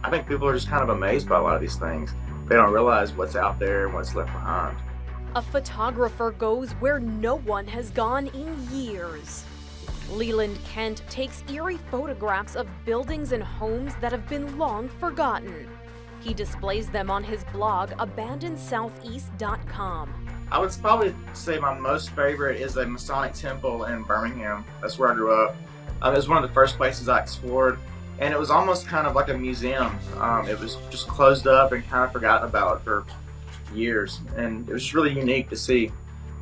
I think people are just kind of amazed by a lot of these things. They don't realize what's out there and what's left behind. A photographer goes where no one has gone in years. Leland Kent takes eerie photographs of buildings and homes that have been long forgotten. He displays them on his blog, AbandonedSoutheast.com. I would probably say my most favorite is the Masonic Temple in Birmingham. That's where I grew up. It was one of the first places I explored, and it was almost kind of like a museum. It was just closed up and kind of forgotten about for years, and it was just really unique to see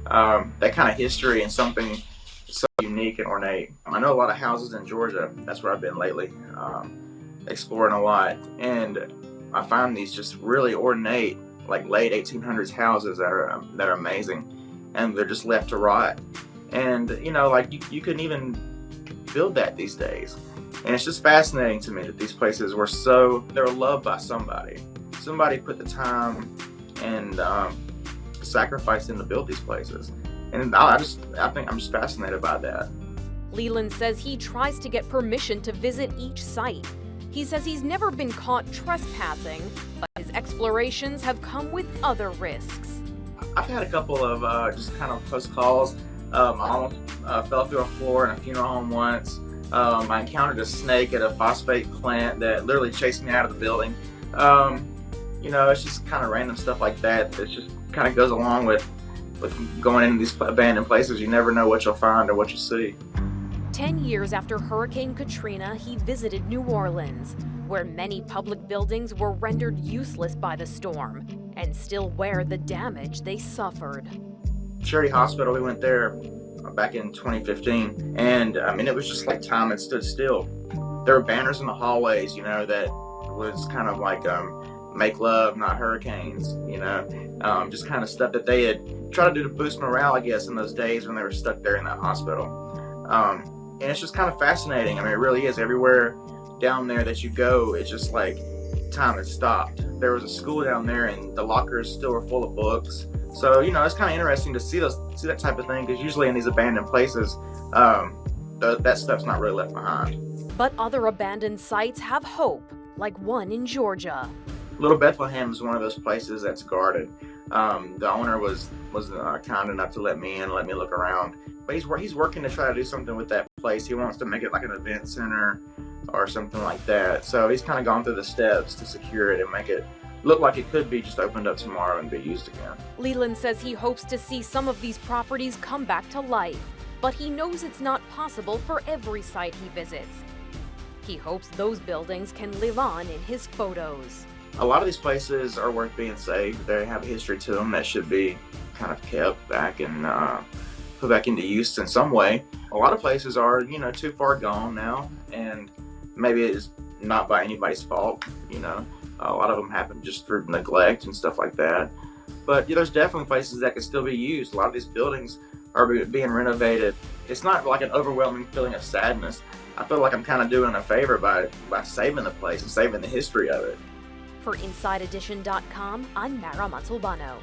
that kind of history and something so unique and ornate. I know a lot of houses in Georgia. That's where I've been lately, exploring a lot, and I find these just really ornate, like late 1800s houses that are amazing, and they're just left to rot. And like you couldn't even build that these days. And it's just fascinating to me that these places were they were loved by somebody. Somebody put the time and sacrifice in to build these places. And I think I'm just fascinated by that. Leland says he tries to get permission to visit each site. He says he's never been caught trespassing, but his explorations have come with other risks. I've had a couple of just kind of close calls. I almost fell through a floor in a funeral home once. I encountered a snake at a phosphate plant that literally chased me out of the building. It's just kind of random stuff like that. It just kind of goes along with going into these abandoned places. You never know what you'll find or what you'll see. 10 years after Hurricane Katrina, he visited New Orleans, where many public buildings were rendered useless by the storm and still wear the damage they suffered. Charity Hospital, we went there back in 2015, and it was just like time had stood still. There were banners in the hallways, that was kind of like make love, not hurricanes, just kind of stuff that they had tried to do to boost morale, I guess, in those days when they were stuck there in that hospital. And it's just kind of fascinating. it really is. Everywhere down there that you go, it's just like time had stopped. There was a school down there, and the lockers still were full of books. So, it's kind of interesting to see that type of thing, because usually in these abandoned places, that stuff's not really left behind. But other abandoned sites have hope, like one in Georgia. Little Bethlehem is one of those places that's guarded. The owner was kind enough to let me in, let me look around. But he's working to try to do something with that place. He wants to make it like an event center or something like that. So he's kind of gone through the steps to secure it and make it look like it could be just opened up tomorrow and be used again. Leland says he hopes to see some of these properties come back to life, but he knows it's not possible for every site he visits. He hopes those buildings can live on in his photos. A lot of these places are worth being saved. They have a history to them that should be kind of kept back and put back into use in some way. A lot of places are, too far gone now, and maybe it's not by anybody's fault. A lot of them happen just through neglect and stuff like that. But there's definitely places that can still be used. A lot of these buildings are being renovated. It's not like an overwhelming feeling of sadness. I feel like I'm kind of doing a favor by saving the place and saving the history of it. For InsideEdition.com, I'm Mara Montalbano.